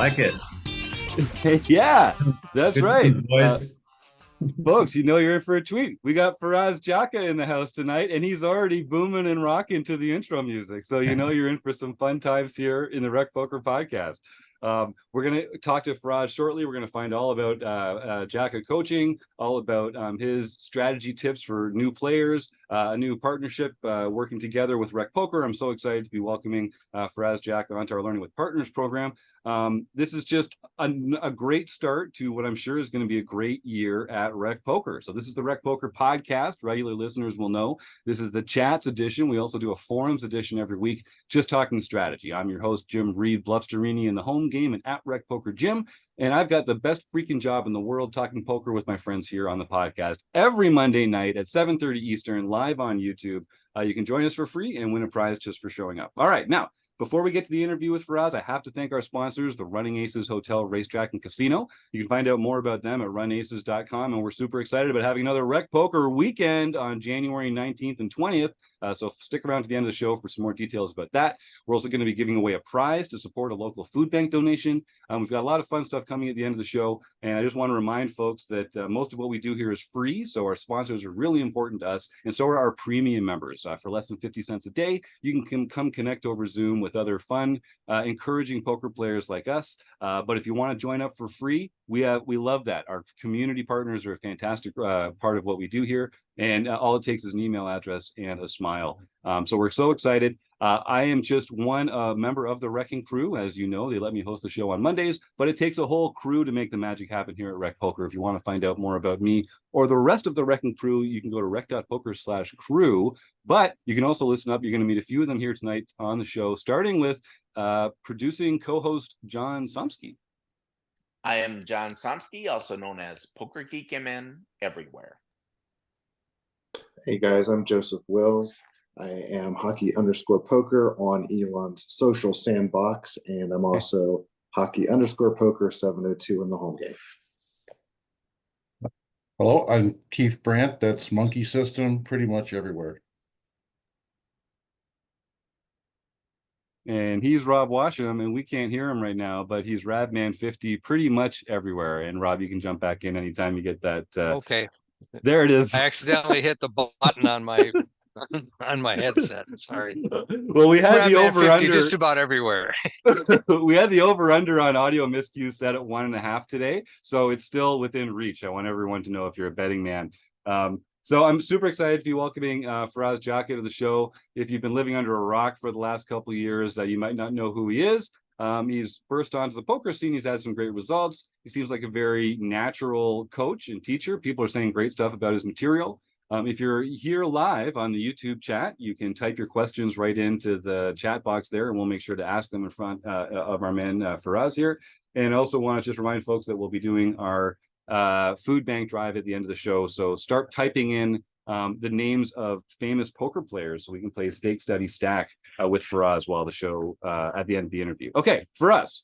like it. Yeah, that's Good to see right. you, boys. Folks, you're in for a treat. We got Faraz Jaka in the house tonight, and he's already booming and rocking to the intro music. So you're in for some fun times here in the Rck Poker podcast. We're going to talk to Faraz shortly. We're going to find all about JAKAcoaching, all about his strategy tips for new players, a new partnership working together with Rck Poker. I'm so excited to be welcoming Faraz Jaka onto our Learning with Partners program. This is just a great start to what I'm sure is going to be a great year at Rck Poker. So this is the Rck Poker podcast. Regular listeners will know this is the chats edition. We also do a forums edition every week, just talking strategy. I'm your host, Jim Reid, Bluffsterini in the home game and at Rck Poker Jim. And I've got the best freaking job in the world talking poker with my friends here on the podcast every Monday night at 7:30 Eastern, live on YouTube. You can join us for free and win a prize just for showing up. All right, now, before we get to the interview with Faraz, I have to thank our sponsors, the Running Aces Hotel, Racetrack, and Casino. You can find out more about them at runaces.com, and we're super excited about having another Rck Poker weekend on January 19th and 20th. So stick around to the end of the show for some more details about that. We're also going to be giving away a prize to support a local food bank donation. We've got a lot of fun stuff coming at the end of the show, and I just want to remind folks that most of what we do here is free, so our sponsors are really important to us, and so are our premium members. For less than 50 cents a day, you can come connect over Zoom with other fun, encouraging poker players like us. But if you want to join up for free, we love that. Our community partners are a fantastic part of what we do here, and all it takes is an email address and a smile. So we're so excited. I am just one member of the RECing Crew. As you know, they let me host the show on Mondays, but it takes a whole crew to make the magic happen here at Rck Poker. If you want to find out more about me or the rest of the RECing Crew, you can go to rec.poker/crew. But you can also listen up. You're going to meet a few of them here tonight on the show, starting with producing co-host John Somsky. I am John Somsky, also known as Poker Geek MN everywhere. Hey guys, I'm Joseph Wills. I am hockey_poker on Elon's social sandbox, and I'm also hockey_poker 702 in the home game. Hello, I'm Keith Brandt. That's Monkey System, pretty much everywhere. And he's Rob Washam, and we can't hear him right now, but he's Radman50 pretty much everywhere. And Rob, you can jump back in anytime you get that. Okay. There it is. I accidentally hit the button on my headset. Sorry. Well, we had the over under just about everywhere. We had the over under on audio miscues set at 1.5 today, so it's still within reach. I want everyone to know if you're a betting man. So I'm super excited to be welcoming Faraz Jaka to the show. If you've been living under a rock for the last couple of years, you might not know who he is. He's burst onto the poker scene. He's had some great results. He seems like a very natural coach and teacher. People are saying great stuff about his material. If you're here live on the YouTube chat, you can type your questions right into the chat box there, and we'll make sure to ask them in front of our man Faraz here. And I also want to just remind folks that we'll be doing our food bank drive at the end of the show. So start typing in the names of famous poker players so we can play Stake Study Stack with Faraz while the show at the end of the interview. Okay, Faraz,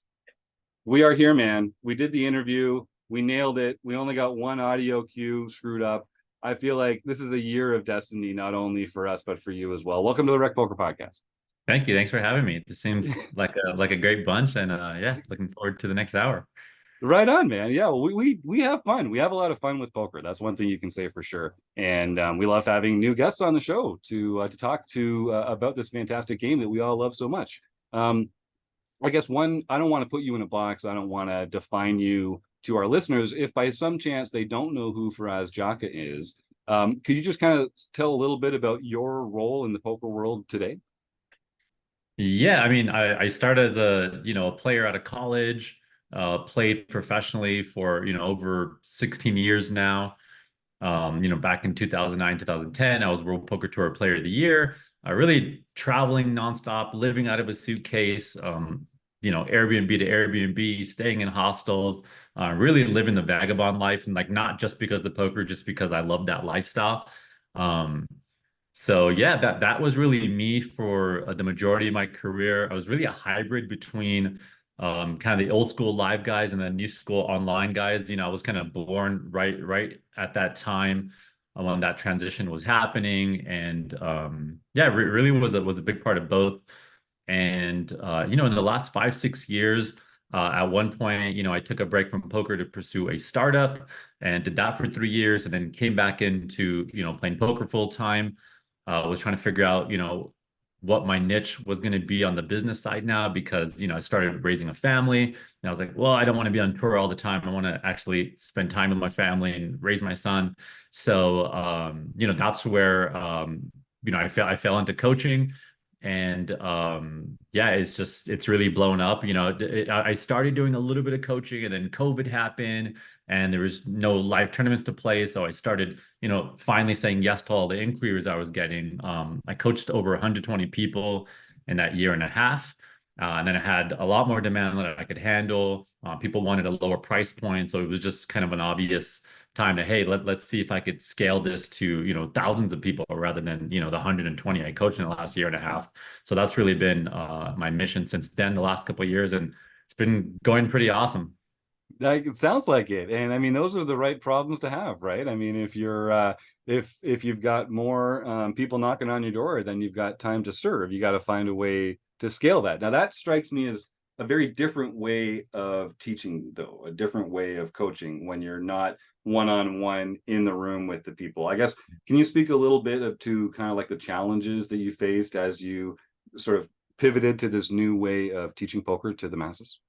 we are here, man. We did the interview. We nailed it. We only got one audio cue screwed up. I feel like this is a year of destiny, not only for us, but for you as well. Welcome to the Rck Poker podcast. Thank you. Thanks for having me. This seems like a great bunch, and yeah, looking forward to the next hour. Right on, man. Yeah, we have fun. We have a lot of fun with poker. That's one thing you can say for sure. And we love having new guests on the show to talk to about this fantastic game that we all love so much. I guess I don't want to put you in a box. I don't want to define you to our listeners. If by some chance they don't know who Faraz Jaka is, could you just kind of tell a little bit about your role in the poker world today? Yeah, I mean, I started as a player out of college. Played professionally for over 16 years now. Back in 2009, 2010, I was World Poker Tour Player of the Year. Really traveling nonstop, living out of a suitcase. Airbnb to Airbnb, staying in hostels, really living the vagabond life, and not just because of poker, just because I love that lifestyle. So yeah, that was really me for the majority of my career. I was really a hybrid between kind of the old school live guys and the new school online guys. I was kind of born right at that time when that transition was happening, and yeah, really was a big part of both. And in the last 5-6 years, At one point, I took a break from poker to pursue a startup and did that for 3 years, and then came back into, playing poker full time. Was trying to figure out, what my niche was going to be on the business side now, because, I started raising a family, and I was like, well, I don't want to be on tour all the time. I want to actually spend time with my family and raise my son. So, that's where, I fell into coaching. And yeah, it's really blown up. I started doing a little bit of coaching, and then COVID happened and there was no live tournaments to play. So I started, finally saying yes to all the inquiries I was getting. I coached over 120 people in that year and a half. And then I had a lot more demand that I could handle. People wanted a lower price point. So it was just kind of an obvious time to, hey, let's see if I could scale this to, thousands of people rather than, the 120 I coached in the last year and a half. So that's really been my mission since then, the last couple of years. And it's been going pretty awesome. Like, it sounds like it. And I mean, those are the right problems to have, right? I mean, if you're if you've got more people knocking on your door, then you've got time to serve. You got to find a way to scale that. Now that strikes me as a very different way of teaching, though, a different way of coaching when you're not one-on-one in the room with the people. I guess, can you speak a little bit to kind of like the challenges that you faced as you sort of pivoted to this new way of teaching poker to the masses?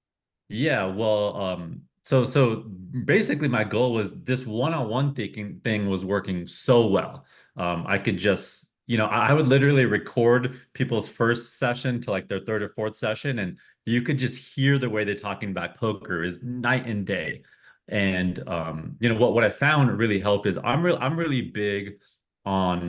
Yeah, well, so basically my goal was this one-on-one thing was working so well. I could just, I would literally record people's first session to like their third or fourth session, and you could just hear the way they're talking about poker is night and day. And what I found really helped is I'm really big on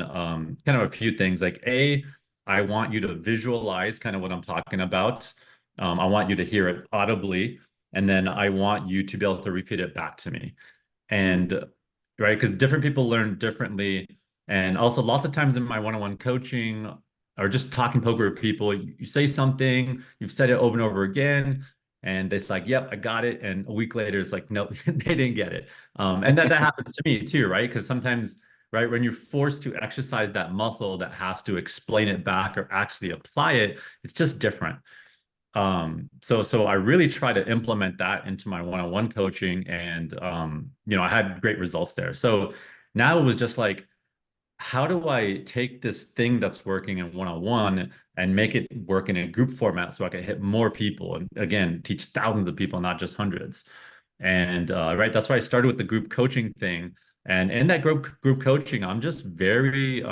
kind of a few things. Like, I want you to visualize kind of what I'm talking about. I want you to hear it audibly, and then I want you to be able to repeat it back to me. And right, because different people learn differently. And also lots of times in my one-on-one coaching or just talking poker with people, you say something, you've said it over and over again, and it's like, yep, I got it. And a week later, it's like, nope, they didn't get it. And that happens to me too, right? Because sometimes, right, when you're forced to exercise that muscle that has to explain it back or actually apply it, it's just different. So I really try to implement that into my one-on-one coaching, and I had great results there. So now it was just like, how do I take this thing that's working in one-on-one and make it work in a group format so I can hit more people and, again, teach thousands of people, not just hundreds. And right, that's why I started with the group coaching thing. And in that group coaching, I'm just very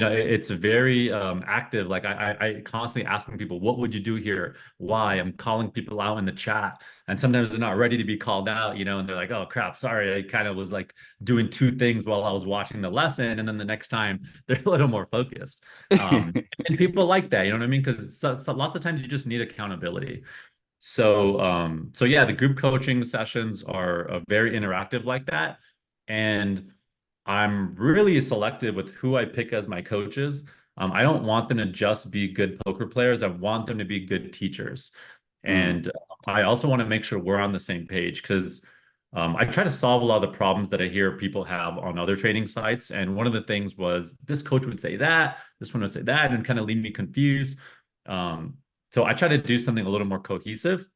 it's very active. Like, I constantly asking people, what would you do here? Why? I'm calling people out in the chat, and sometimes they're not ready to be called out, and they're like, oh crap, sorry, I kind of was like doing two things while I was watching the lesson, and then the next time they're a little more focused. And people like that, you know what I mean? Because so lots of times you just need accountability. So yeah, the group coaching sessions are very interactive like that. And I'm really selective with who I pick as my coaches. I don't want them to just be good poker players. I want them to be good teachers. And I also want to make sure we're on the same page, because I try to solve a lot of the problems that I hear people have on other training sites. And one of the things was this coach would say that, this one would say that, and kind of leave me confused. So I try to do something a little more cohesive.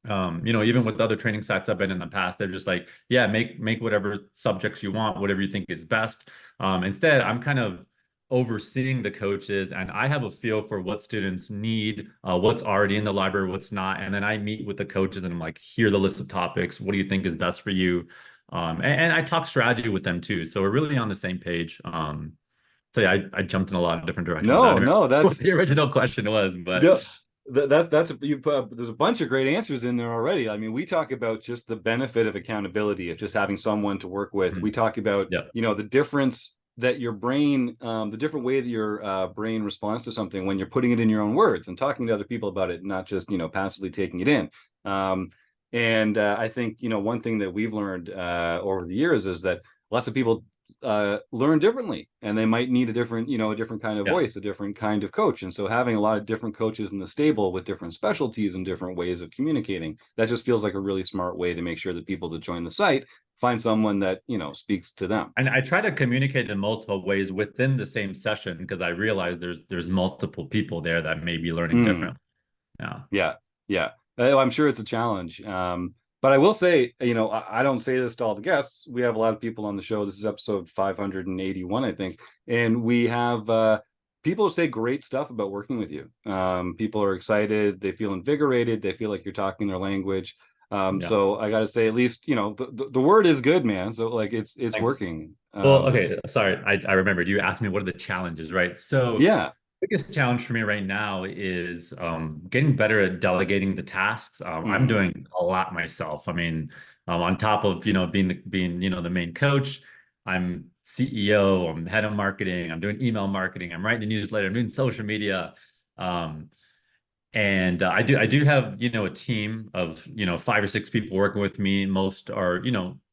Even with other training sites I've been in the past, they're just like, yeah, make whatever subjects you want, whatever you think is best. Instead, I'm kind of overseeing the coaches, and I have a feel for what students need, what's already in the library, what's not. And then I meet with the coaches and I'm like, here are the list of topics. What do you think is best for you? And I talk strategy with them too. So we're really on the same page. So yeah, I jumped in a lot of different directions. No, that's what the original question was, but no, that's you put, there's a bunch of great answers in there already. I mean, we talk about just the benefit of accountability, of just having someone to work with. We talk about the difference that your brain, the different way that your brain responds to something when you're putting it in your own words and talking to other people about it, not just passively taking it in. And I think one thing that we've learned over the years is that lots of people learn differently, and they might need a different kind of voice, a different kind of coach. And so having a lot of different coaches in the stable with different specialties and different ways of communicating, that just feels like a really smart way to make sure that people that join the site find someone that speaks to them. And I try to communicate in multiple ways within the same session, because I realize there's multiple people there that may be learning different. Yeah. I'm sure it's a challenge. But I will say, I don't say this to all the guests. We have a lot of people on the show. This is episode 581, I think. And we have people say great stuff about working with you. People are excited. They feel invigorated. They feel like you're talking their language. Yeah. So I got to say, at least, the word is good, man. So like it's Thanks. working. Well, okay, sorry, I remembered you asked me what are the challenges, right? So Yeah. biggest challenge for me right now is getting better at delegating the tasks. I'm Mhm. doing a lot myself. I mean, on top of being the main coach, I'm CEO, I'm head of marketing, I'm doing email marketing, I'm writing the newsletter, I'm doing social media. Um, and I do have a team of 5 or 6 people working with me. Most are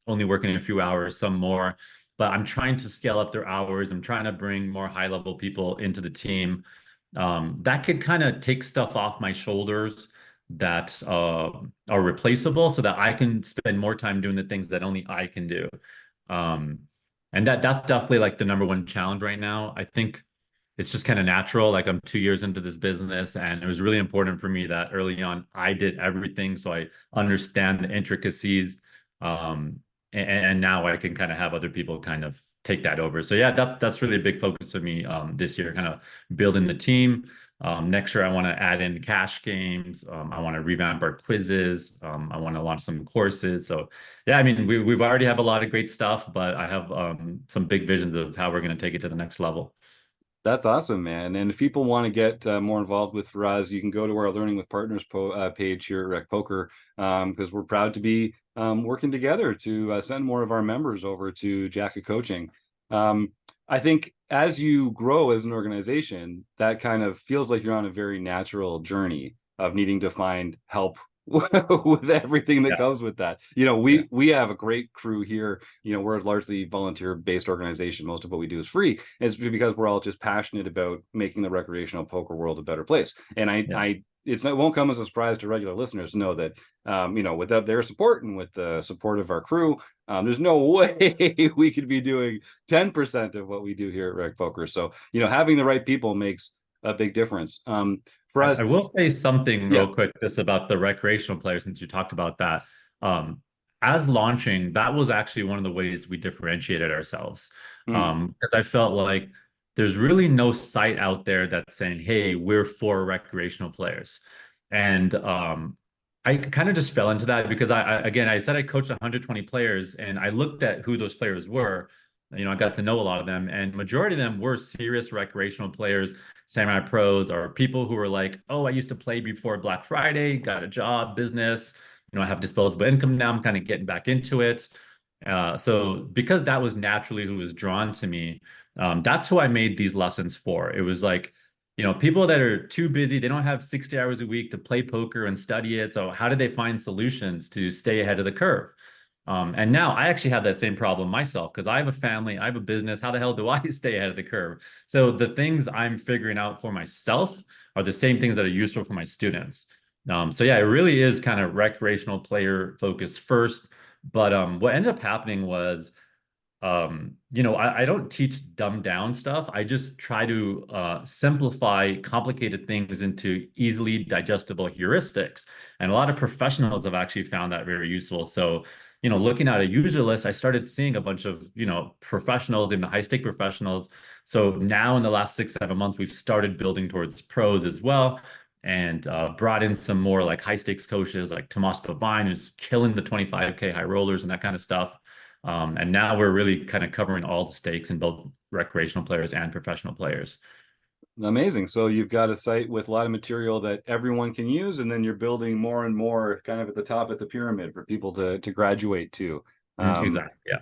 only working a few hours, some more, but I'm trying to scale up their hours. I'm trying to bring more high level people into the team. That could kind of take stuff off my shoulders that are replaceable, so that I can spend more time doing the things that only I can do. um, and that's definitely like the number one challenge right now. I think it's just kind of natural. Like, I'm 2 years into this business, and it was really important for me that early on I did everything, so I understand the intricacies. And now I can kind of have other people kind of take that over. So yeah, that's really a big focus of me this year, kind of building the team. Next year, I want to add in cash games. I want to revamp our quizzes. I want to launch some courses. So yeah, I mean, we've already have a lot of great stuff, but I have some big visions of how we're going to take it to the next level. That's awesome, man. And if people want to get more involved with Faraz, you can go to our Learning with Partners page here at Rec Poker, because we're proud to be working together to send more of our members over to JAKAcoaching. I think as you grow as an organization, that kind of feels like you're on a very natural journey of needing to find help with everything that Yeah. comes with that. We have a great crew here. We're a largely volunteer-based organization. Most of what we do is free. It's because we're all just passionate about making the recreational poker world a better place. And it won't come as a surprise to regular listeners to know that without their support and with the support of our crew, there's no way we could be doing 10% of what we do here at Rec Poker. So having the right people makes a big difference. For us, I will say something yeah. real quick just about the recreational player, since you talked about that. Um, as launching, that was actually one of the ways we differentiated ourselves. Because I felt like there's really no site out there that's saying, hey, we're for recreational players. And I kind of just fell into that because again, I said I coached 120 players, and I looked at who those players were. I got to know a lot of them, and majority of them were serious recreational players, semi pros, or people who were like, oh, I used to play before Black Friday, got a job, business, I have disposable income now, I'm kind of getting back into it. So because that was naturally who was drawn to me, that's who I made these lessons for. It was like, people that are too busy, they don't have 60 hours a week to play poker and study it. So how do they find solutions to stay ahead of the curve? And now I actually have that same problem myself, because I have a family, I have a business. How the hell do I stay ahead of the curve? So the things I'm figuring out for myself are the same things that are useful for my students. So yeah, it really is kind of recreational player focused first. But what ended up happening was, I don't teach dumbed down stuff. I just try to simplify complicated things into easily digestible heuristics. And a lot of professionals have actually found that very useful. So, looking at a user list, I started seeing a bunch of, professionals, even high stake professionals. So now in the last 6, 7 months, we've started building towards pros as well, and brought in some more like high stakes coaches like Tomas Pavine, who's killing the 25K high rollers and that kind of stuff. And now we're really kind of covering all the stakes in both recreational players and professional players. Amazing. So you've got a site with a lot of material that everyone can use, and then you're building more and more kind of at the top of the pyramid for people to graduate to. Exactly. Yeah.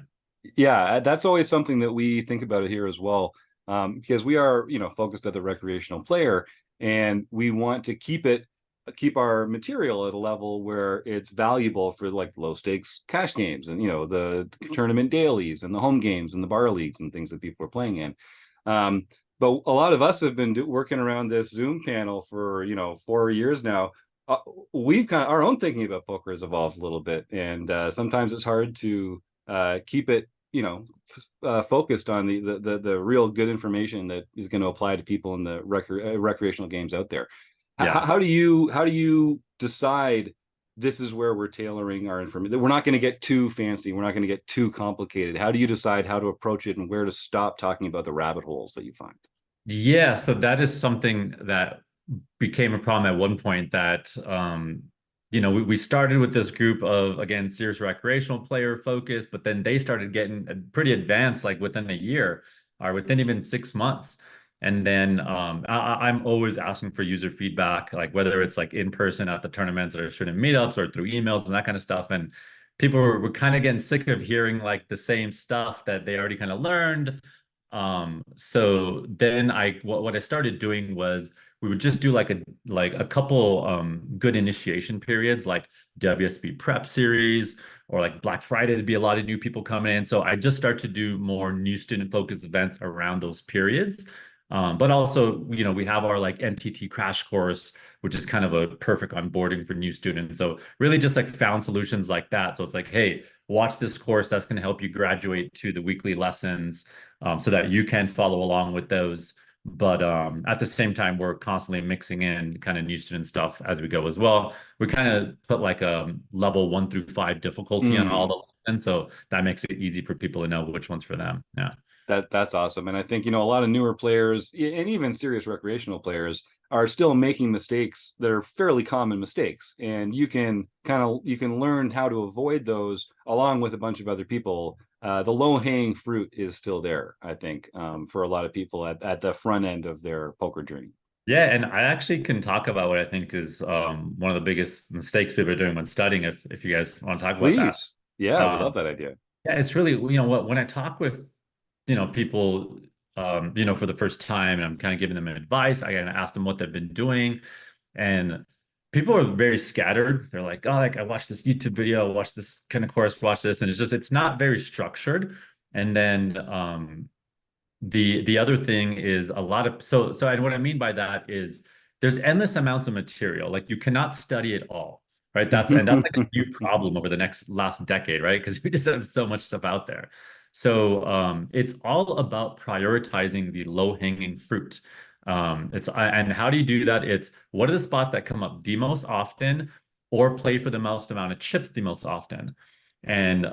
Yeah, that's always something that we think about here as well, because we are, focused at the recreational player, and we want to keep our material at a level where it's valuable for like low stakes cash games and the tournament dailies and the home games and the bar leagues and things that people are playing in. But a lot of us have been working around this Zoom panel for 4 years now. We've kind of our own thinking about poker has evolved a little bit, and sometimes it's hard to keep it focused on the real good information that is going to apply to people in the recreational games out there. Yeah. How do you decide this is where we're tailoring our information? We're not going to get too fancy. We're not going to get too complicated. How do you decide how to approach it and where to stop talking about the rabbit holes that you find? Yeah, so that is something that became a problem at one point that we started with this group of, again, serious recreational player focus, but then they started getting pretty advanced like within a year or within even 6 months. And then I'm always asking for user feedback, like whether it's like in person at the tournaments or student meetups or through emails and that kind of stuff. And people were kind of getting sick of hearing like the same stuff that they already kind of learned. So then what I started doing was we would just do like a couple good initiation periods, like WSB prep series, or like Black Friday to be a lot of new people coming in. So I just start to do more new student focused events around those periods. But also, we have our like MTT crash course, which is kind of a perfect onboarding for new students. So really just like found solutions like that. So it's like, hey, watch this course that's going to help you graduate to the weekly lessons, so that you can follow along with those. But at the same time, we're constantly mixing in kind of new student stuff as we go as well. We kind of put like a level 1 through 5 difficulty on all the lessons, so that makes it easy for people to know which one's for them. Yeah. That's awesome. And I think, a lot of newer players and even serious recreational players are still making mistakes that are fairly common mistakes. And you can learn how to avoid those along with a bunch of other people. The low-hanging fruit is still there, I think, for a lot of people at the front end of their poker journey. Yeah, and I actually can talk about what I think is one of the biggest mistakes people are doing when studying, if you guys want to talk about that. Please. Yeah, we love that idea. Yeah, it's really, when I talk with people, for the first time, and I'm kind of giving them advice, I kind of ask them what they've been doing, and people are very scattered. They're like, oh, like I watched this YouTube video, watched this kind of course, watch this, and it's not very structured. And then the other thing is a lot of and what I mean by that is there's endless amounts of material. Like you cannot study it all, right? That's like a new problem over the last decade, right? Because we just have so much stuff out there. So it's all about prioritizing the low-hanging fruit. And how do you do that? It's what are the spots that come up the most often or play for the most amount of chips the most often. And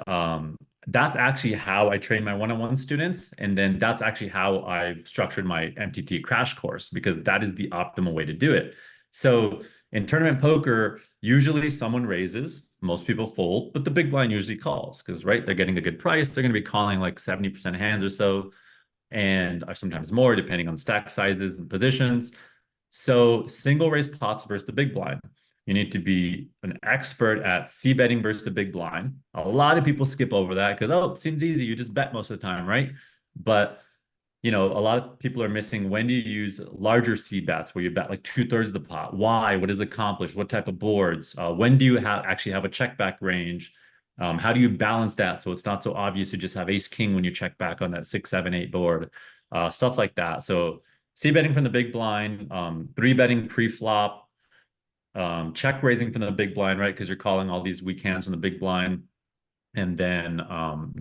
that's actually how I train my one-on-one students. And then that's actually how I've structured my MTT crash course, because that is the optimal way to do it. So in tournament poker, usually someone raises, most people fold, but the big blind usually calls because, right, they're getting a good price. They're going to be calling like 70% hands or so, and or sometimes more, depending on stack sizes and positions. So single raise pots versus the big blind. You need to be an expert at c-betting versus the big blind. A lot of people skip over that because, oh, it seems easy. You just bet most of the time, right? But a lot of people are missing when do you use larger c-bets where you bet like 2/3 of the pot? Why? What does it accomplish? What type of boards? When do you actually have a check back range? How do you balance that so it's not so obvious you just have ace king when you check back on that 6, 7, 8 board? Stuff like that. So c-betting from the big blind, 3-betting pre-flop, check raising from the big blind, right? Because you're calling all these weak hands from the big blind. And then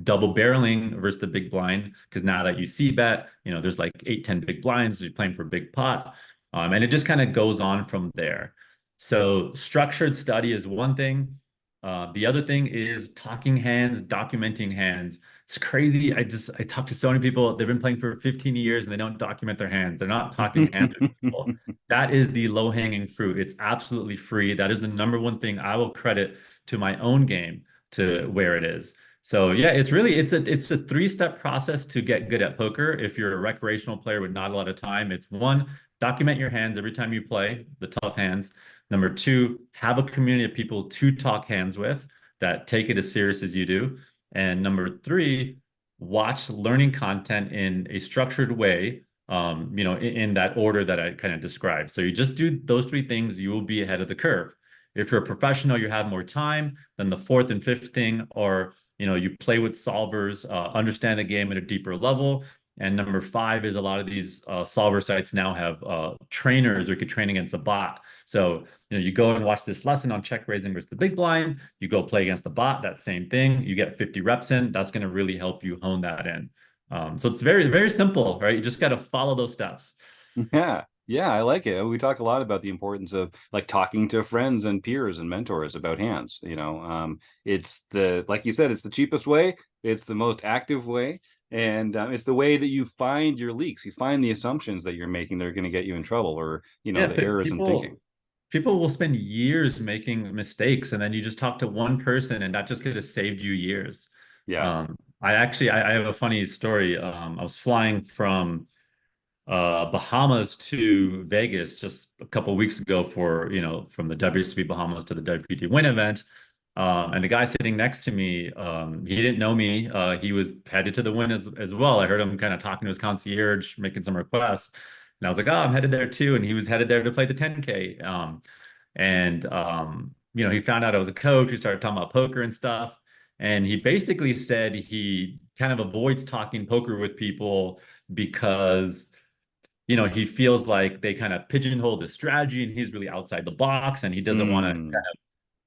double barreling versus the big blind, because now that you see bet, there's like 8, 10 big blinds, you're playing for a big pot. And it just kind of goes on from there. So structured study is one thing. The other thing is talking hands, documenting hands. It's crazy. I talk to so many people. They've been playing for 15 years and they don't document their hands. They're not talking hands with people. That is the low-hanging fruit. It's absolutely free. That is the number one thing I will credit to my own game to where it is. So yeah, it's a 3-step process to get good at poker. If you're a recreational player with not a lot of time, it's 1, document your hands every time you play, the tough hands. Number 2, have a community of people to talk hands with that take it as serious as you do. And number 3, watch learning content in a structured way, in that order that I kind of described. So you just do those 3 things, you will be ahead of the curve. If you're a professional, you have more time, then the 4th and 5th thing are, you play with solvers, understand the game at a deeper level. And number 5 is a lot of these solver sites now have trainers or you could train against a bot. So, you go and watch this lesson on check raising versus the big blind, you go play against the bot, that same thing, you get 50 reps in, that's going to really help you hone that in. So it's very, very simple, right? You just got to follow those steps. Yeah. Yeah, I like it. We talk a lot about the importance of like talking to friends and peers and mentors about hands. It's like you said, it's the cheapest way. It's the most active way. And it's the way that you find your leaks. You find the assumptions that you're making that are going to get you in trouble, or, Yeah, the but errors in thinking. people will spend years making mistakes, and then you just talk to one person, and that just could have saved you years. Yeah. I have a funny story. I was flying from Bahamas to Vegas just a couple of weeks ago for, from the WSB Bahamas to the WPT Win event. And the guy sitting next to me, he didn't know me. He was headed to the Win as well. I heard him kind of talking to his concierge, making some requests. And I was like, oh, I'm headed there too. And he was headed there to play the 10K. He found out I was a coach. We started talking about poker and stuff. And he basically said he kind of avoids talking poker with people because he feels like they kind of pigeonhole his strategy and he's really outside the box and he doesn't want to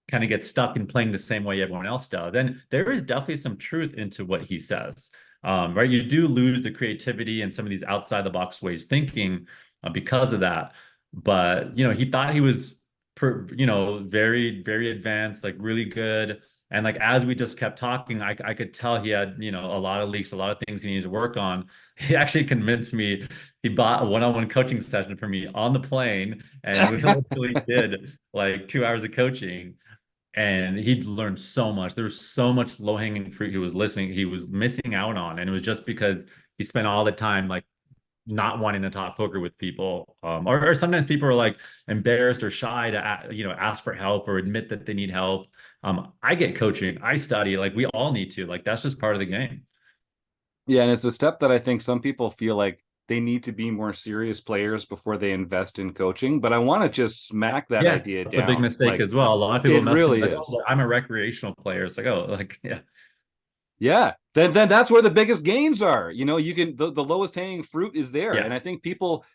kind of get stuck in playing the same way everyone else does. And there is definitely some truth into what he says. Right? You do lose the creativity and some of these outside the box ways thinking because of that. But, he thought he was, very, very advanced, like really good. And like as we just kept talking, I could tell he had, a lot of leaks, a lot of things he needed to work on. He actually convinced me. He bought a one-on-one coaching session for me on the plane, and we literally did like 2 hours of coaching. And he'd learned so much. There was so much low-hanging fruit he was missing out on, and it was just because he spent all the time like not wanting to talk poker with people, or sometimes people are like embarrassed or shy to ask for help or admit that they need help. I get coaching, I study, like we all need to, like that's just part of the game. Yeah, and it's a step that I think some people feel like they need to be more serious players before they invest in coaching. But I want to just smack that idea That's a big down. mistake Like, as well. A lot of people it message really like, is. oh, I'm a recreational player. It's like, oh, like, yeah. Yeah. Then that's where the biggest gains are. You can the lowest hanging fruit is there. Yeah. And I think people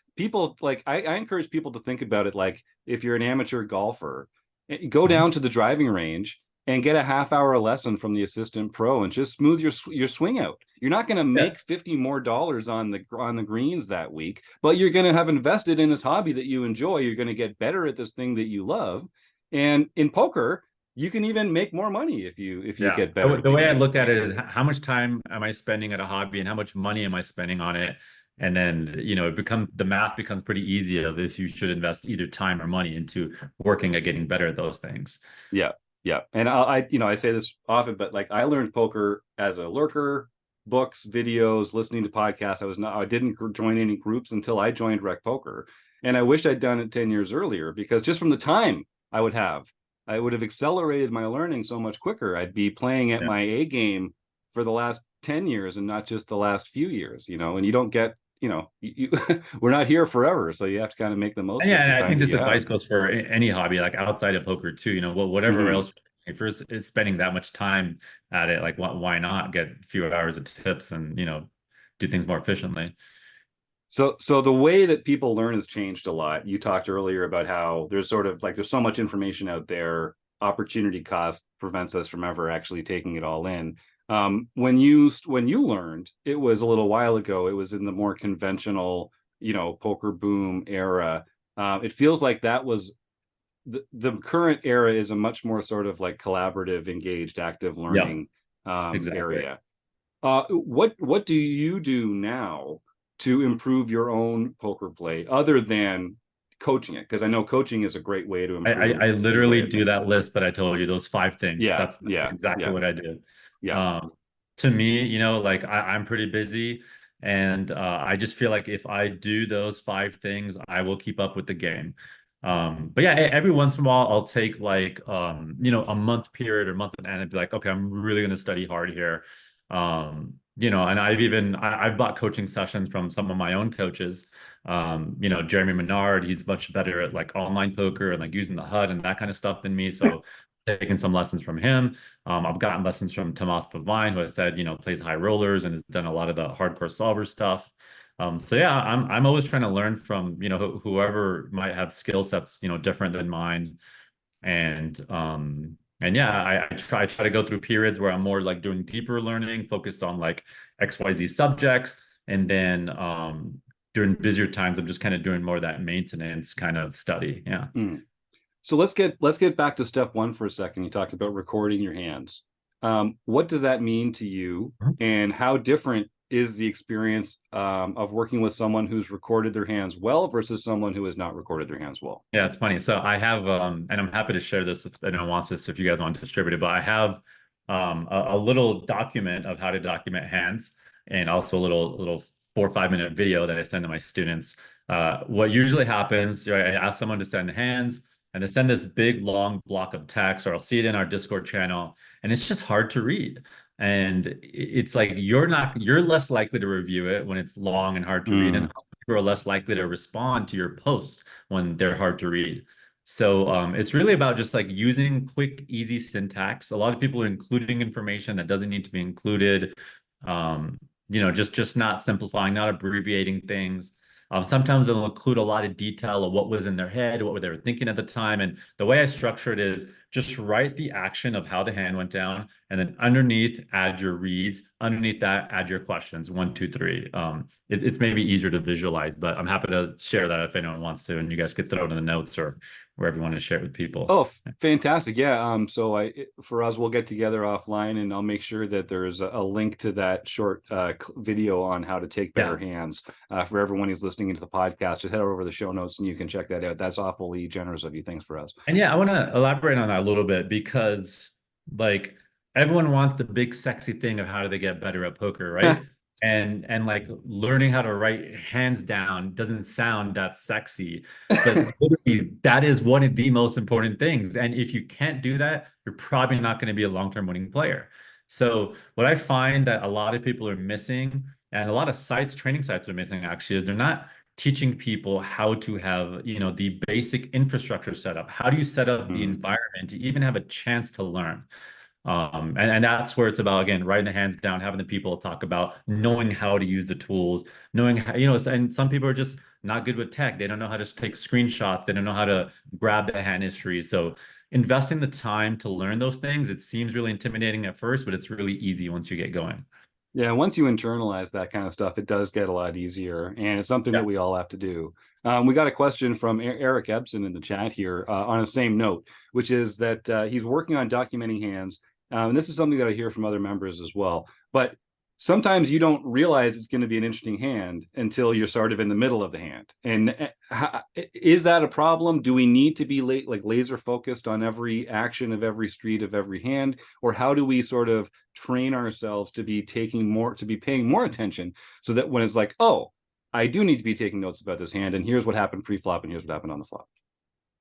like I encourage people to think about it like if you're an amateur golfer, go down to the driving range and get a half-hour lesson from the assistant pro and just smooth your swing out. You're not going to make $50 more on the greens that week, but you're going to have invested in this hobby that you enjoy. You're going to get better at this thing that you love. And in poker, you can even make more money if you get better. The way I look at it is how much time am I spending at a hobby and how much money am I spending on it? And then, the math becomes pretty easy of if you should invest either time or money into working at getting better at those things. Yeah. Yeah. And I say this often, but like I learned poker as a lurker, books, videos, listening to podcasts. I didn't join any groups until I joined Rck Poker. And I wish I'd done it 10 years earlier because just from the time I would have accelerated my learning so much quicker. I'd be playing at my A game for the last 10 years and not just the last few years, and you don't get, we're not here forever. So you have to kind of make the most of Yeah, the and I time think that this you advice have. goes for any hobby, like outside of poker too, whatever else, if you're spending that much time at it, like why not get a few hours of tips and, do things more efficiently. So the way that people learn has changed a lot. You talked earlier about how there's sort of like there's so much information out there. Opportunity cost prevents us from ever actually taking it all in. When you learned, it was a little while ago. It was in the more conventional, poker boom era. It feels like that was the current era is a much more sort of like collaborative, engaged, active learning exactly. area. What do you do now to improve your own poker play other than coaching it? Because I know coaching is a great way to improve. I literally do that list that I told you, those 5 things. Yeah, That's yeah, exactly yeah, what I do. yeah. To me, like I'm pretty busy, and I just feel like if I do those 5 things, I will keep up with the game. But yeah, every once in a while I'll take like a month period or month and be like, okay, I'm really going to study hard here. And I've bought coaching sessions from some of my own coaches. Jeremy Menard, he's much better at like online poker and like using the HUD and that kind of stuff than me. So taken some lessons from him. I've gotten lessons from Tomas Pavine, who I said, plays high rollers and has done a lot of the hardcore solver stuff. So yeah, I'm always trying to learn from, whoever might have skill sets, different than mine. And yeah, I try to go through periods where I'm more like doing deeper learning, focused on like XYZ subjects, and then during busier times, I'm just kind of doing more of that maintenance kind of study. Yeah. So let's get back to step one for a second. You talked about recording your hands. What does that mean to you, and how different is the experience of working with someone who's recorded their hands well versus someone who has not recorded their hands well? Yeah, it's funny. So I have, and I'm happy to share this if anyone wants this, if you guys want to distribute it, but I have a little document of how to document hands, and also a little 4 or 5 minute video that I send to my students. What usually happens, right, I ask someone to send hands, and they send this big long block of text, or I'll see it in our Discord channel, and it's just hard to read. And it's like you're less likely to review it when it's long and hard to read, and people are less likely to respond to your post when they're hard to read. So it's really about just like using quick, easy syntax. A lot of people are including information that doesn't need to be included. Just not simplifying, not abbreviating things. Sometimes they'll include a lot of detail of what was in their head, what they were thinking at the time. And the way I structure it is just write the action of how the hand went down, and then underneath add your reads. Underneath that, add your questions, 1, 2, 3. It's maybe easier to visualize, but I'm happy to share that if anyone wants to, and you guys could throw it in the notes or wherever you want to share it with people. Oh, fantastic. Yeah. So for us, we'll get together offline, and I'll make sure that there's a link to that short video on how to take better hands for everyone who's listening into the podcast. Just head over to the show notes and you can check that out. That's awfully generous of you. Thanks, Faraz. And yeah, I want to elaborate on that a little bit, because like everyone wants the big sexy thing of how do they get better at poker, right? and like learning how to write hands down doesn't sound that sexy, but literally that is one of the most important things. And if you can't do that, you're probably not going to be a long-term winning player. So what I find that a lot of people are missing, and a lot of training sites are missing actually, is they're not teaching people how to have, the basic infrastructure set up. How do you set up the environment to even have a chance to learn? And that's where it's about, again, writing the hands down, having the people talk about knowing how to use the tools, knowing how, and some people are just not good with tech. They don't know how to take screenshots. They don't know how to grab the hand history. So investing the time to learn those things, it seems really intimidating at first, but it's really easy once you get going. Yeah, once you internalize that kind of stuff, it does get a lot easier, and it's something that we all have to do. We got a question from Eric Ebson in the chat here on the same note, which is that he's working on documenting hands. And this is something that I hear from other members as well. But sometimes you don't realize it's going to be an interesting hand until you're sort of in the middle of the hand. And is that a problem? Do we need to be laser focused on every action of every street of every hand? Or how do we sort of train ourselves to be paying more attention, so that when it's like, oh, I do need to be taking notes about this hand, and here's what happened pre-flop, and here's what happened on the flop?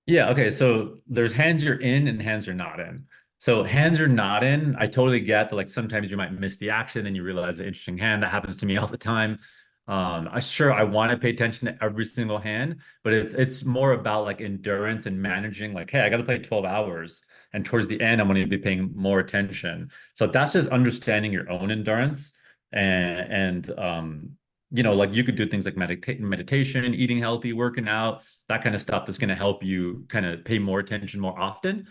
Yeah, okay. So there's hands you're in and hands you're not in. So hands you're not in, I totally get that, like sometimes you might miss the action and you realize an interesting hand. That happens to me all the time. I want to pay attention to every single hand, but it's more about like endurance and managing, like, hey, I got to play 12 hours. And towards the end, I'm going to be paying more attention. So that's just understanding your own endurance. And like you could do things like meditation, eating healthy, working out, that kind of stuff that's going to help you kind of pay more attention more often.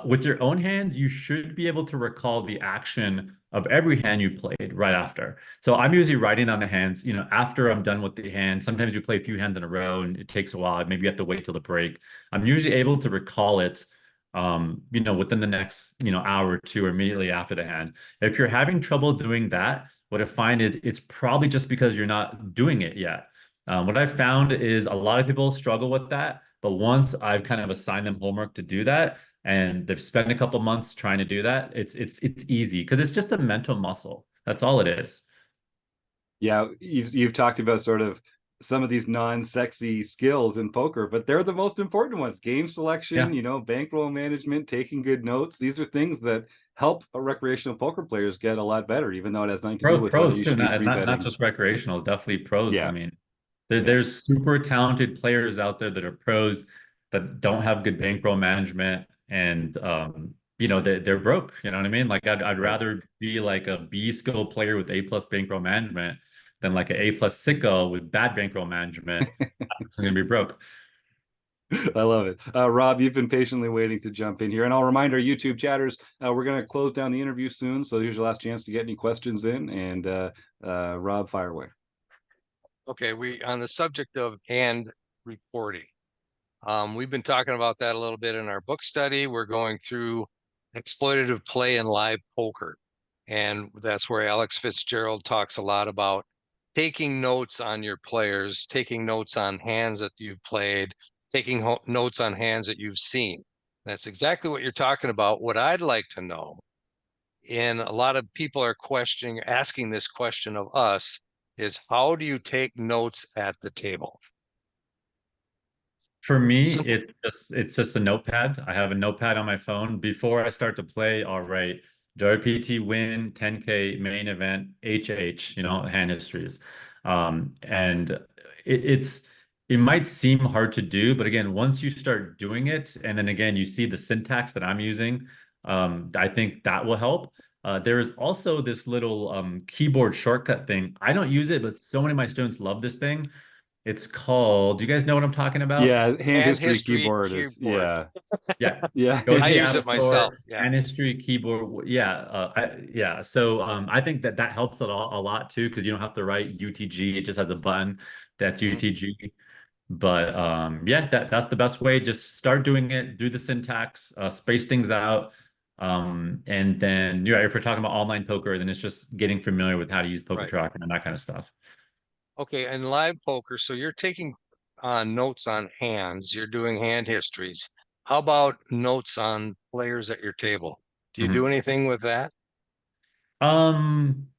With your own hands, you should be able to recall the action of every hand you played right after. So I'm usually writing on the hands, after I'm done with the hand. Sometimes you play a few hands in a row and it takes a while. Maybe you have to wait till the break. I'm usually able to recall it, within the next, hour or two, or immediately after the hand. If you're having trouble doing that, what I find is it's probably just because you're not doing it yet. What I've found is a lot of people struggle with that, but once I've kind of assigned them homework to do that, and they've spent a couple months trying to do that, it's easy, because it's just a mental muscle. That's all it is. Yeah, you've talked about sort of some of these non-sexy skills in poker, but they're the most important ones. Game selection, bankroll management, taking good notes. These are things that help recreational poker players get a lot better, even though it has nothing to do with pros you too, should be not just recreational, definitely pros. Yeah. I mean, there's super talented players out there that are pros that don't have good bankroll management, and they're broke. You know what I mean? Like I'd rather be like a B skill player with A+ bankroll management than like an A+ sicko with bad bankroll management. It's gonna be broke. I love it. Rob, you've been patiently waiting to jump in here. And I'll remind our YouTube chatters, we're going to close down the interview soon. So here's your last chance to get any questions in. And Rob, fire away. Okay, we on the subject of hand reporting. We've been talking about that a little bit in our book study. We're going through exploitative play and live poker. And that's where Alex Fitzgerald talks a lot about taking notes on your players, taking notes on hands that you've played, taking notes on hands that you've seen. That's exactly what you're talking about. What I'd like to know, and a lot of people are asking this question of us, is how do you take notes at the table? For me, Simple. it's just a notepad. I have a notepad on my phone. Before I start to play, I'll write WPT win, 10K main event, HH, hand histories. And it's it might seem hard to do, but again, once you start doing it, and then again, you see the syntax that I'm using, I think that will help. There is also this little keyboard shortcut thing. I don't use it, but so many of my students love this thing. It's called, do you guys know what I'm talking about? Yeah, hand Hand history history keyboard is keyboard. yeah. Yeah. Go to I the use App it Store, myself. Yeah. hand history keyboard. Yeah. So I think that helps a lot too, because you don't have to write UTG. It just has a button that's Mhm. UTG. But yeah, that's the best way. Just start doing it, do the syntax, space things out. And then if we're talking about online poker, then it's just getting familiar with how to use poker Right. tracker and that kind of stuff. Okay, and live poker, so you're taking notes on hands, you're doing hand histories. How about notes on players at your table? Do you do Mhm. anything with that? Um,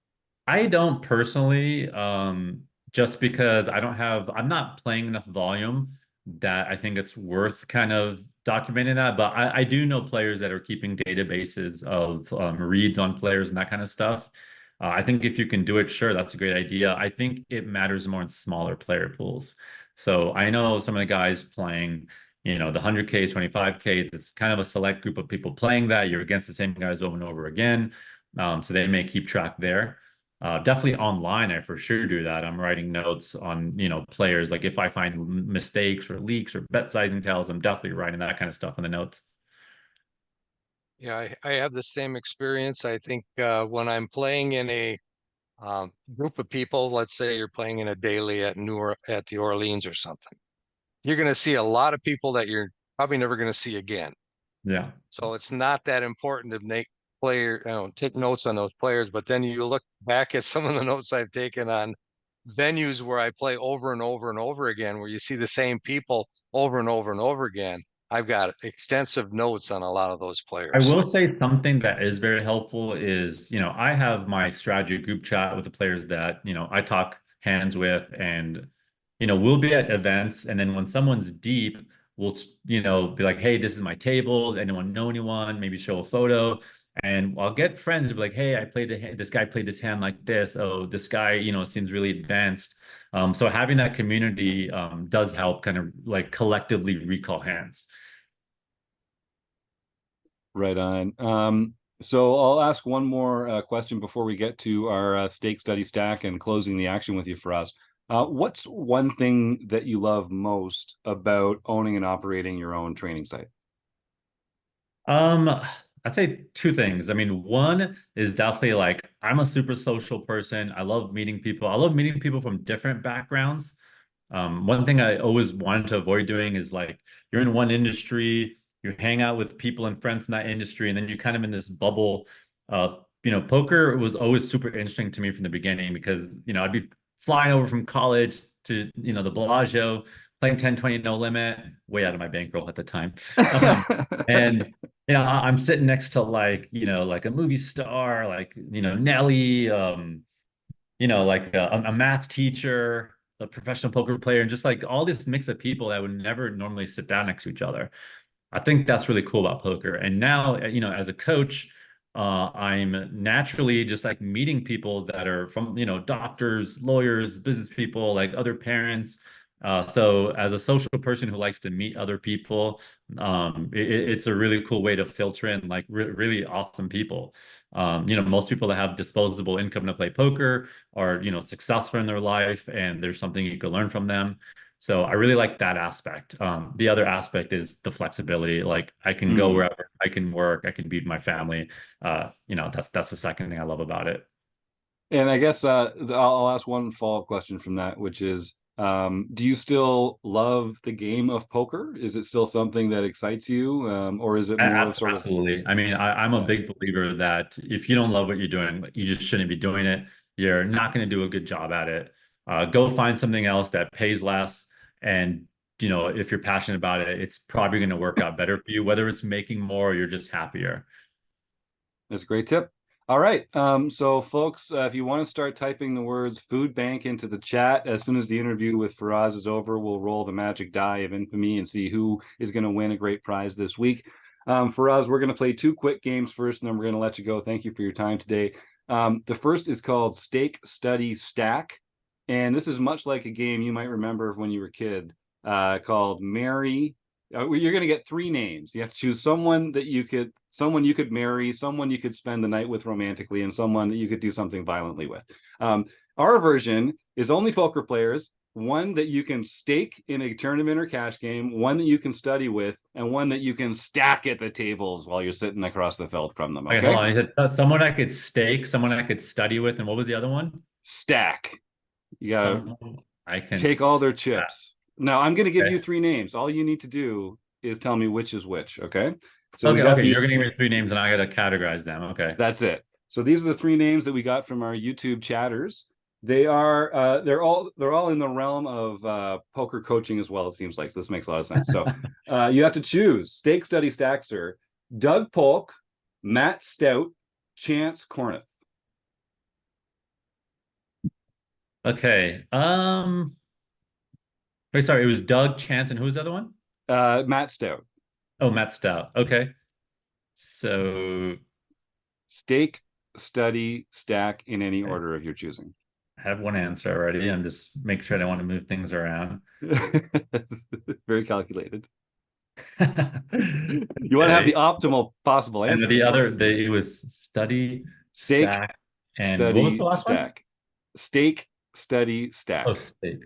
I don't personally, just because I'm not playing enough volume that I think it's worth kind of documenting that. But I do know players that are keeping databases of reads on players and that kind of stuff. I think if you can do it, sure, that's a great idea. I think it matters more in smaller player pools. So I know some of the guys playing, the 100Ks, 25Ks, it's kind of a select group of people playing that. You're against the same guys over and over again. So they may keep track there. Definitely online, I for sure do that. I'm writing notes on, players. Like if I find mistakes or leaks or bet sizing tells, I'm definitely writing that kind of stuff in the notes. Yeah, I have the same experience. I think when I'm playing in a group of people, let's say you're playing in a daily at at the Orleans or something, you're going to see a lot of people that you're probably never going to see again. Yeah. So it's not that important to take notes on those players. But then you look back at some of the notes I've taken on venues where I play over and over and over again, where you see the same people over and over and over again. I've got extensive notes on a lot of those I players. will say something that is very helpful is, I have my strategy group chat with the players that, I talk hands with, and, we'll be at events. And then when someone's deep, we'll, be like, hey, this is my table. Anyone know anyone? Maybe show a photo. And I'll get friends to be like, hey, this guy played this hand like this. Oh, this guy, seems really advanced. So having that community does help kind of like collectively recall hands. Right on. So I'll ask one more question before we get to our stake study stack and closing the action with you, Faraz. What's one thing that you love most about owning and operating your own training site? Um, I'd say two things. I mean, one is definitely like I'm a super social person. I love meeting people. I love meeting people from different backgrounds. One thing I always wanted to avoid doing is like you're in one industry, you hang out with people and friends in that industry, and then you're kind of in this bubble. Poker was always super interesting to me from the beginning because, I'd be flying over from college to, the Bellagio, playing 10-20 no limit, way out of my bankroll at the time. And I'm sitting next to like, like a movie star, like, Nelly, like a math teacher, a professional poker player, and just like all this mix of people that would never normally sit down next to each other. I think that's really cool about poker. And now, as a coach, I'm naturally just like meeting people that are from, doctors, lawyers, business people, like other parents. So as a social person who likes to meet other people, it's a really cool way to filter in like really awesome people. Most people that have disposable income to play poker are, successful in their life, and there's something you can learn from them. So I really like that aspect. The other aspect is the flexibility. Like I can go wherever, I can work, I can be with my family. That's the second thing I love about it. And I guess I'll ask one follow-up question from that, which is, do you still love the game of poker? Is it still something that excites you, or is it more of sort of? Absolutely. I mean, I'm a big believer that if you don't love what you're doing, you just shouldn't be doing it. You're not going to do a good job at it. Go find something else that pays less. And, if you're passionate about it, it's probably going to work out better for you, whether it's making more or you're just happier. That's a great tip. All right. So folks, if you want to start typing the words food bank into the chat, as soon as the interview with Faraz is over, we'll roll the magic die of infamy and see who is going to win a great prize this week. Faraz, we're going to play 2 quick games first, and then we're going to let you go. Thank you for your time today. The first is called Stake, Study, Stack. And this is much like a game you might remember when you were a kid, called Marry. You're going to get 3 names. You have to choose someone you could marry, someone you could spend the night with romantically, and someone that you could do something violently with. Our version is only poker players, one that you can stake in a tournament or cash game, one that you can study with, and one that you can stack at the tables while you're sitting across the field from them. Okay, hold on. You said someone I could stake, someone I could study with, and what was the other one? Stack. You gotta I can take all their chips. Now I'm going to give Okay. you 3 names. All you need to do is tell me which is which. Okay. So Okay, you're going to give me 3 names and I got to categorize them. Okay. That's it. So these are the 3 names that we got from our YouTube chatters. They are they're all in the realm of poker coaching as well, it seems like. So this makes a lot of sense. So you have to choose Stake, Study, Stack, sir. Doug Polk, Matt Stout, Chance Cornuth. Okay. Wait, sorry, it was Doug, Chance, and who was the other one? Matt Stout. Oh, Matt Stout. Okay. So Stake, Study, Stack in any order of your choosing. I have one answer already. I'm just making sure I don't want to move things around. Very calculated. You want to have the optimal possible answer. And it was study, Stake, stack, and study, what was the last stack. One? Stake, study, stack. Oh, stake.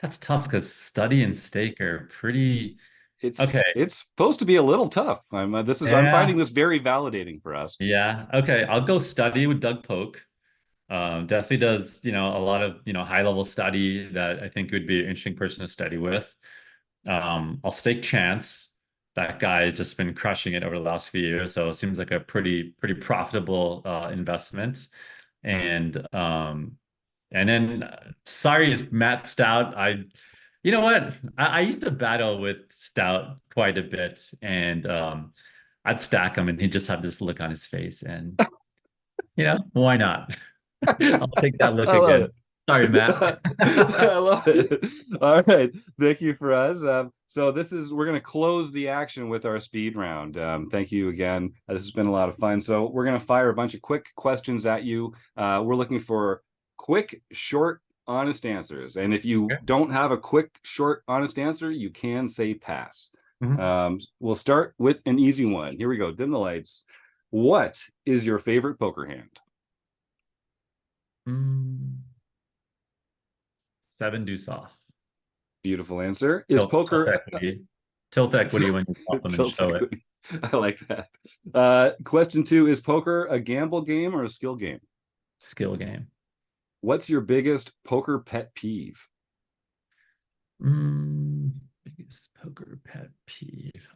That's tough because study and stake are pretty. Okay. It's supposed to be a little tough. I'm finding this very validating for us. Yeah. Okay. I'll go study with Doug Polk. Definitely does, a lot of, high level study that I think would be an interesting person to study with. I'll stake Chance. That guy has just been crushing it over the last few years. So it seems like a pretty profitable investment. And then sorry, Matt Stout. You know what? I used to battle with Stout quite a bit, and I'd stack him, and he'd just have this look on his face, and why not? I'll take that look again. Sorry, Matt. I love it. All right, thank you, Faraz. So we're going to close the action with our speed round. Thank you again. This has been a lot of fun. So we're going to fire a bunch of quick questions at you. We're looking for quick, short, honest answers. And if you don't have a quick, short, honest answer, you can say pass. We'll start with an easy one. Here we go. Dim the lights. What is your favorite poker hand? 7 deuce off. Beautiful answer. Is poker tilt equity when you pop them and show it. I like that. Question 2, is poker a gamble game or a skill game? Skill game. What's your biggest poker pet peeve? Biggest poker pet peeve.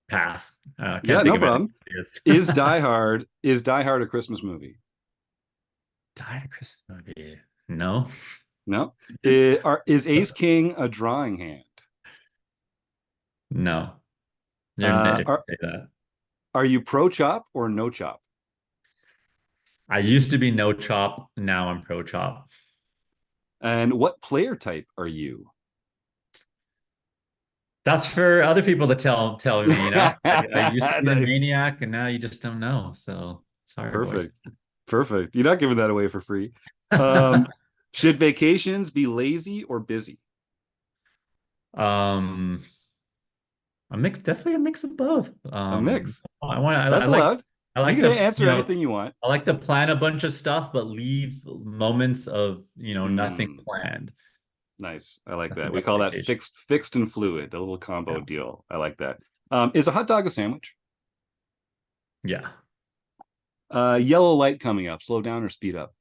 Pass. Yeah, no problem. Is Die Hard a Christmas movie? Die Hard a Christmas movie? No. No. Is Ace King a drawing hand? No. Are you pro chop or no chop? I used to be no chop. Now I'm pro chop. And what player type are you? That's for other people to tell me. I used to be a maniac, and now you just don't know. So sorry. Perfect. Boys. Perfect. You're not giving that away for free. Should vacations be lazy or busy? Definitely a mix of both. A mix. That's allowed. I like to answer anything you want. I like to plan a bunch of stuff, but leave moments of nothing planned. Nice. I like that. We call that fixed and fluid, a little combo deal. I like that. Is a hot dog a sandwich? Yeah. Yellow light coming up. Slow down or speed up?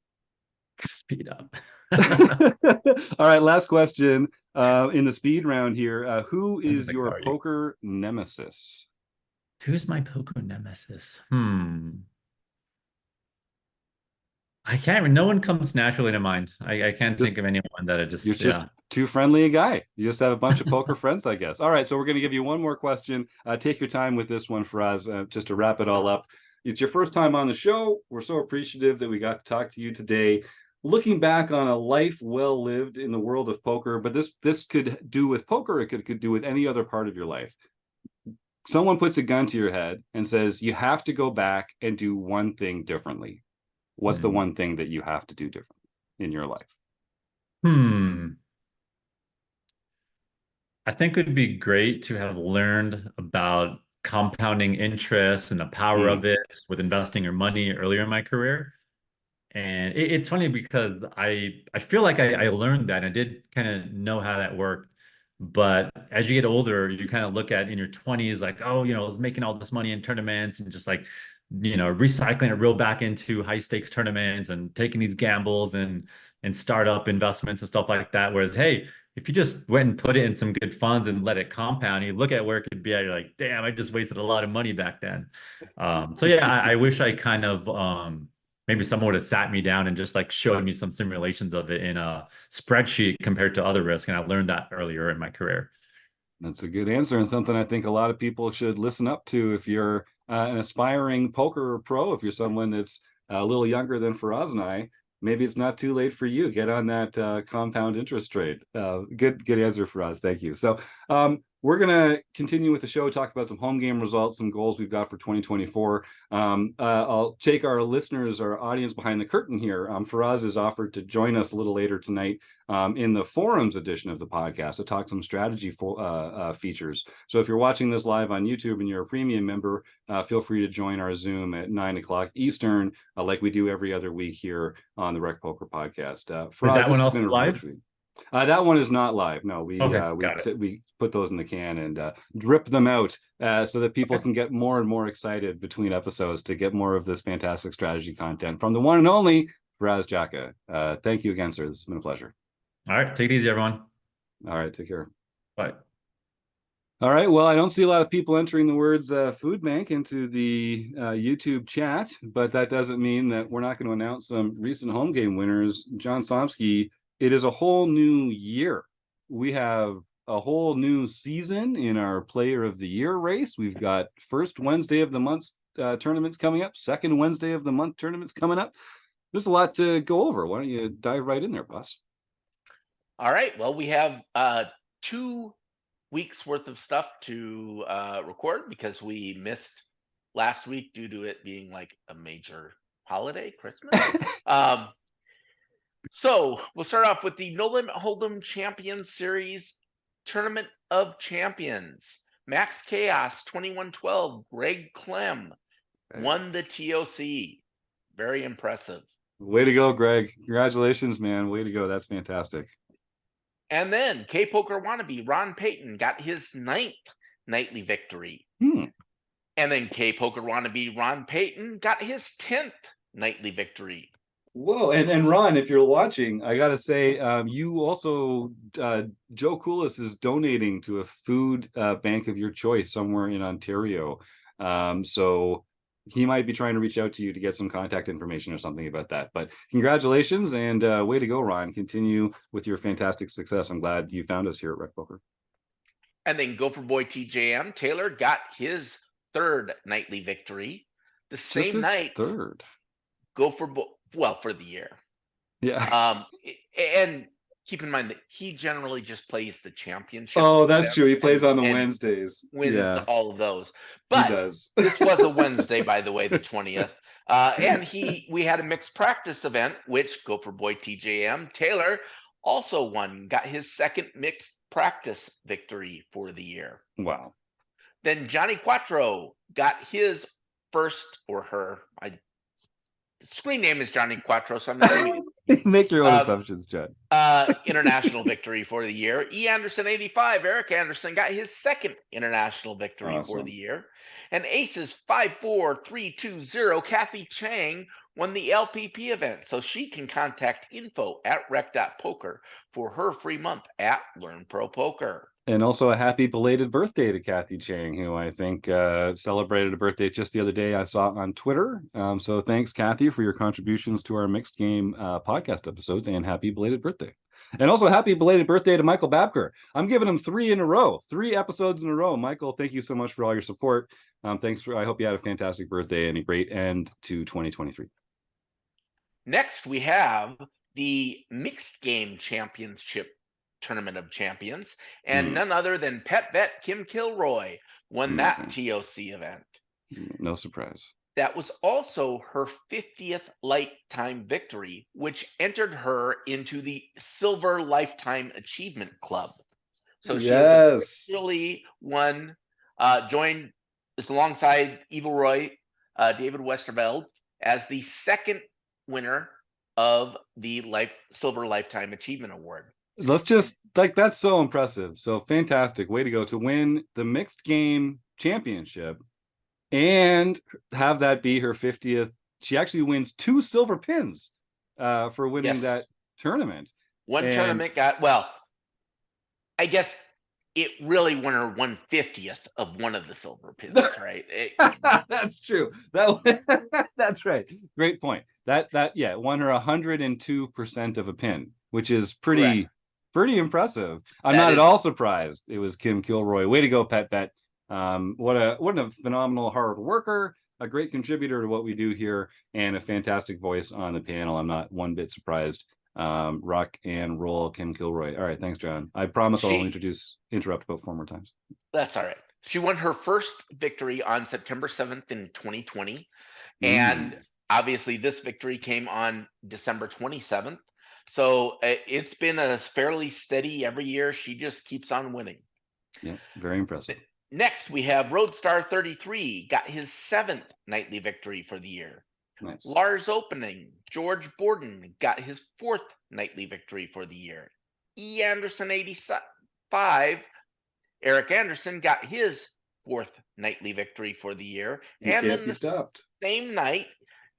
Speed up. All right, last question. In the speed round here, who is your Are you? poker nemesis? Who's my poker nemesis? I can't. No one comes naturally to mind. I can't Just think of anyone that I You're just just yeah. too friendly a guy. You just have a bunch of poker friends, I guess. All right, so we're going to give you one more question. Take your time with this one, Faraz, just to wrap it all up. It's your first time on the show. We're so appreciative that we got to talk to you today. Looking back on a life well lived in the world of poker, but this could do with poker. It could do with any other part of your life. Someone puts a gun to your head and says you have to go back and do one thing differently. What's the one thing that you have to do differently in your life? I think it would be great to have learned about compounding interest and the power of it with investing your money earlier in my career. And it's funny because I feel like I learned that. I did kind of know how that worked. But as you get older, you kind of look at in your 20s, like, oh, I was making all this money in tournaments and just like, recycling it real back into high stakes tournaments and taking these gambles and startup investments and stuff like that. Whereas, hey, if you just went and put it in some good funds and let it compound, you look at where it could be at, you're like, damn, I just wasted a lot of money back then. So yeah, I wish I kind of maybe someone would have sat me down and just like showed me some simulations of it in a spreadsheet compared to other risks. And I learned that earlier in my career. That's a good answer, and something I think a lot of people should listen up to if you're an aspiring poker pro. If you're someone that's a little younger than Faraz and I, maybe it's not too late for you. Get on that compound interest trade. Good answer, Faraz. Thank you. So we're going to continue with the show, talk about some home game results, some goals we've got for 2024. I'll take our listeners, our audience behind the curtain here. Faraz has offered to join us a little later tonight in the forums edition of the podcast to talk some strategy features. So if you're watching this live on YouTube and you're a premium member, feel free to join our Zoom at 9:00 Eastern, like we do every other week here on the Rck Poker podcast. Is that one also live? That one is not live. No, we put those in the can and drip them out so that people can get more and more excited between episodes to get more of this fantastic strategy content from the one and only Faraz Jaka. Thank you again, sir. This has been a pleasure. All right, take it easy, everyone. All right, take care. Bye. All right, well, I don't see a lot of people entering the words food bank into the YouTube chat, but that doesn't mean that we're not going to announce some recent home game winners. John Somsky, it is a whole new year. We have a whole new season in our Player of the Year race. We've got first Wednesday of the month tournaments coming up, second Wednesday of the month tournaments coming up. There's a lot to go over. Why don't you dive right in there, boss? All right. Well, we have 2 weeks worth of stuff to record because we missed last week due to it being like a major holiday, Christmas. So we'll start off with the No Limit Hold'em Champions Series Tournament of Champions. Max Chaos 2112, Greg Clem won the TOC. Very impressive. Way to go, Greg. Congratulations, man. Way to go. That's fantastic. And then K-Poker Wannabe, Ron Payton, got his 9th nightly victory. And then K-Poker Wannabe, Ron Payton, got his 10th nightly victory. Whoa, and Ron, if you're watching, I gotta say, you also, Joe Coolis is donating to a food bank of your choice somewhere in Ontario. So he might be trying to reach out to you to get some contact information or something about that. But congratulations and way to go, Ron. Continue with your fantastic success. I'm glad you found us here at Rck Poker. And then Gopher Boy TJM Taylor got his 3rd nightly victory. The same night. 3rd. Gopher Boy, well, for the year. Yeah. And keep in mind that he generally just plays the championship. Oh, that's true. He plays on the Wednesdays. Wins all of those. But he does. This was a Wednesday, by the way, the 20th. And we had a mixed practice event, which Gopher Boy TJM Taylor also won, got his 2nd mixed practice victory for the year. Wow. Then Johnny Quattro got his first, or her, screen name is Johnny Quattro, so I'm not going to Make your own assumptions, Judd. international victory for the year. E. Anderson 85. Eric Anderson got his second international victory for the year. And Aces 54320. Kathy Chang won the LPP event, so she can contact info at rec.poker for her free month at Learn Pro Poker. And also a happy belated birthday to Kathy Chang, who I think celebrated a birthday just the other day. I saw on Twitter. So thanks, Kathy, for your contributions to our mixed game podcast episodes, and happy belated birthday. And also happy belated birthday to Michael Babker. I'm giving him 3 in a row, 3 episodes in a row. Michael, thank you so much for all your support. I hope you had a fantastic birthday and a great end to 2023. Next, we have the Mixed Game Championship Tournament of Champions, and none other than pet vet Kim Kilroy won that TOC event. No surprise. That was also her 50th lifetime victory, which entered her into the Silver Lifetime Achievement Club. So she has officially won, joined alongside Evil Roy, David Westerveld, as the second winner of the Silver Lifetime Achievement Award. Let's just that's so impressive. So fantastic. Way to go to win the mixed game championship and have that be her 50th. She actually wins 2 silver pins for winning that tournament. One tournament got, well, I guess it really won her 1/50th of one of the silver pins, right? That's true. That's right. Great point. That won her 102% of a pin, which is pretty impressive. I'm not at all surprised it was Kim Kilroy. Way to go, Pet Bet. What a phenomenal hard worker, a great contributor to what we do here, and a fantastic voice on the panel. I'm not one bit surprised. Rock and roll, Kim Kilroy. All right, thanks, John. I promise I'll interrupt about 4 more times. That's all right. She won her first victory on September 7th in 2020. And obviously this victory came on December 27th. So it's been a fairly steady every year. She just keeps on winning. Yeah, very impressive. Next, we have Roadstar 33, got his 7th nightly victory for the year. Nice. Lars Opening, George Borden got his 4th nightly victory for the year. E. Anderson 85, Eric Anderson got his 4th nightly victory for the year. And then the same night,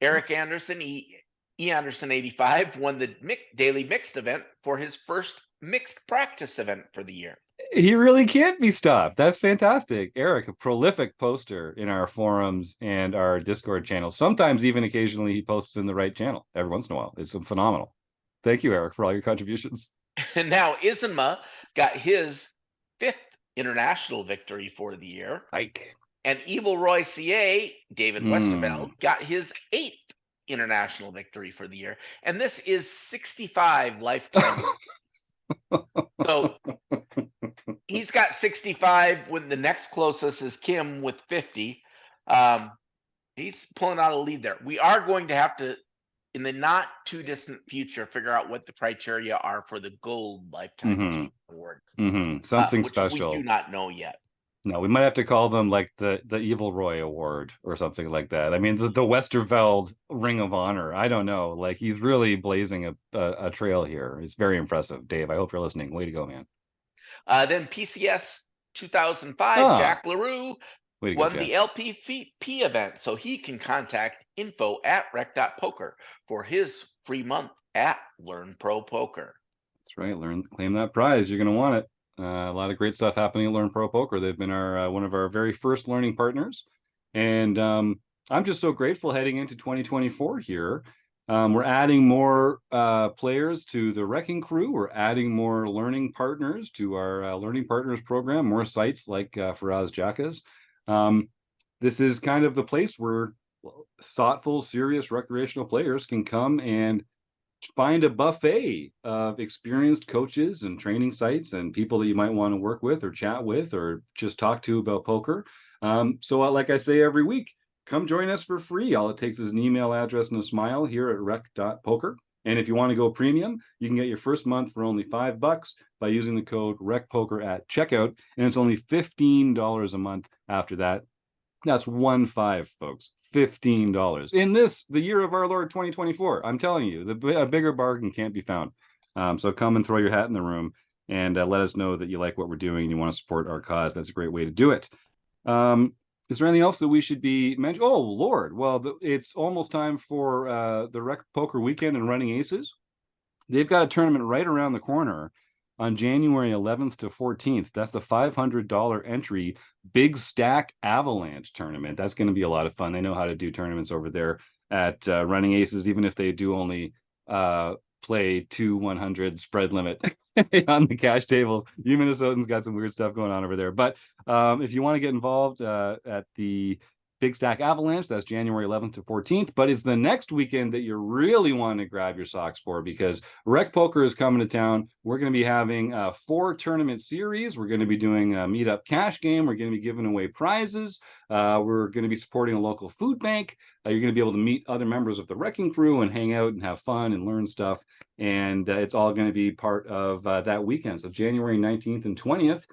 Eric Anderson, E. Anderson 85 won the daily mixed event for his first mixed practice event for the year. He really can't be stopped. That's fantastic. Eric, a prolific poster in our forums and our Discord channel. Sometimes even occasionally he posts in the right channel every once in a while. It's phenomenal. Thank you, Eric, for all your contributions. And now Isinma got his 5th international victory for the year. And Evil Roy CA, David Westerveld, got his 8th international victory for the year. And this is 65 lifetime. So he's got 65 when the next closest is Kim with 50. He's pulling out a lead there. We are going to have to, in the not too distant future, figure out what the criteria are for the gold lifetime achievement award. Something which special. We do not know yet. No, we might have to call them like the Evil Roy Award or something like that. I mean, the Westerveld Ring of Honor. I don't know. Like, he's really blazing a trail here. It's very impressive. Dave, I hope you're listening. Way to go, man. Then PCS 2005, Jack LaRue won the LPP event, so he can contact info at rec.poker for his free month at Learn Pro Poker. That's right. Claim that prize. You're going to want it. A lot of great stuff happening at Learn Pro Poker. They've been our one of our very first learning partners, and I'm just so grateful heading into 2024 here. We're adding more players to the RECing Crew. We're adding more learning partners to our Learning Partners program, more sites like Faraz Jaka's. This is kind of the place where thoughtful, serious recreational players can come and find a buffet of experienced coaches and training sites and people that you might want to work with or chat with or just talk to about poker. So like I say every week, come join us for free. All it takes is an email address and a smile here at rec.poker. And if you want to go premium, you can get your first month for only $5 by using the code RecPoker at checkout. And it's only $15 a month after that. That's 1-5, folks. $15 in the year of our Lord 2024. I'm telling you, a bigger bargain can't be found. So come and throw your hat in the room and let us know that you like what we're doing and you want to support our cause. That's a great way to do it. Is there anything else that we should be mentioning? Oh, Lord. Well, it's almost time for the Rec Poker weekend and Running Aces. They've got a tournament right around the corner on January 11th to 14th. That's the $500 entry Big Stack Avalanche tournament. That's going to be a lot of fun. They know how to do tournaments over there at Running Aces, even if they do only play 2 100 spread limit on the cash tables. You Minnesotans got some weird stuff going on over there. But if you want to get involved at the Big Stack Avalanche, that's January 11th to 14th, but it's the next weekend that you really want to grab your socks for, because Rec Poker is coming to town. We're going to be having a 4 tournament series. We're going to be doing a meetup cash game. We're going to be giving away prizes. We're going to be supporting a local food bank. You're going to be able to meet other members of the RECing Crew and hang out and have fun and learn stuff. And it's all going to be part of that weekend. So January 19th and 20th,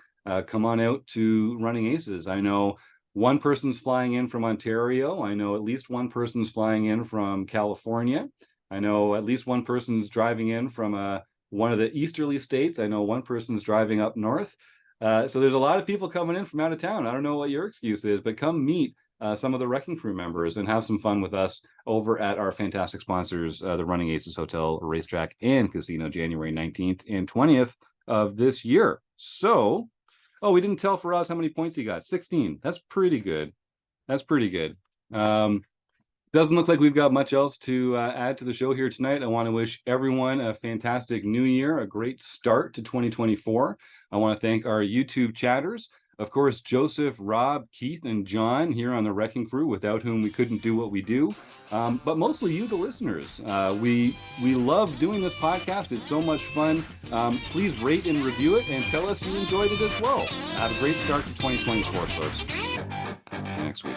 come on out to Running Aces. I know one person's flying in from Ontario. I know at least one person's flying in from California. I know at least one person's driving in from one of the easterly states. I know one person's driving up north. So there's a lot of people coming in from out of town. I don't know what your excuse is, but come meet some of the RECing Crew members and have some fun with us over at our fantastic sponsors, the Running Aces Hotel, Racetrack, and Casino, January 19th and 20th of this year. So, oh, we didn't tell Faraz how many points he got. 16. That's pretty good. That's pretty good. Doesn't look like we've got much else to add to the show here tonight. I want to wish everyone a fantastic new year, a great start to 2024. I want to thank our YouTube chatters. Of course, Joseph, Rob, Keith, and John here on the RECing Crew, without whom we couldn't do what we do. But mostly you, the listeners. We love doing this podcast. It's so much fun. Please rate and review it and tell us you enjoyed it as well. Have a great start to 2024, folks. Next week.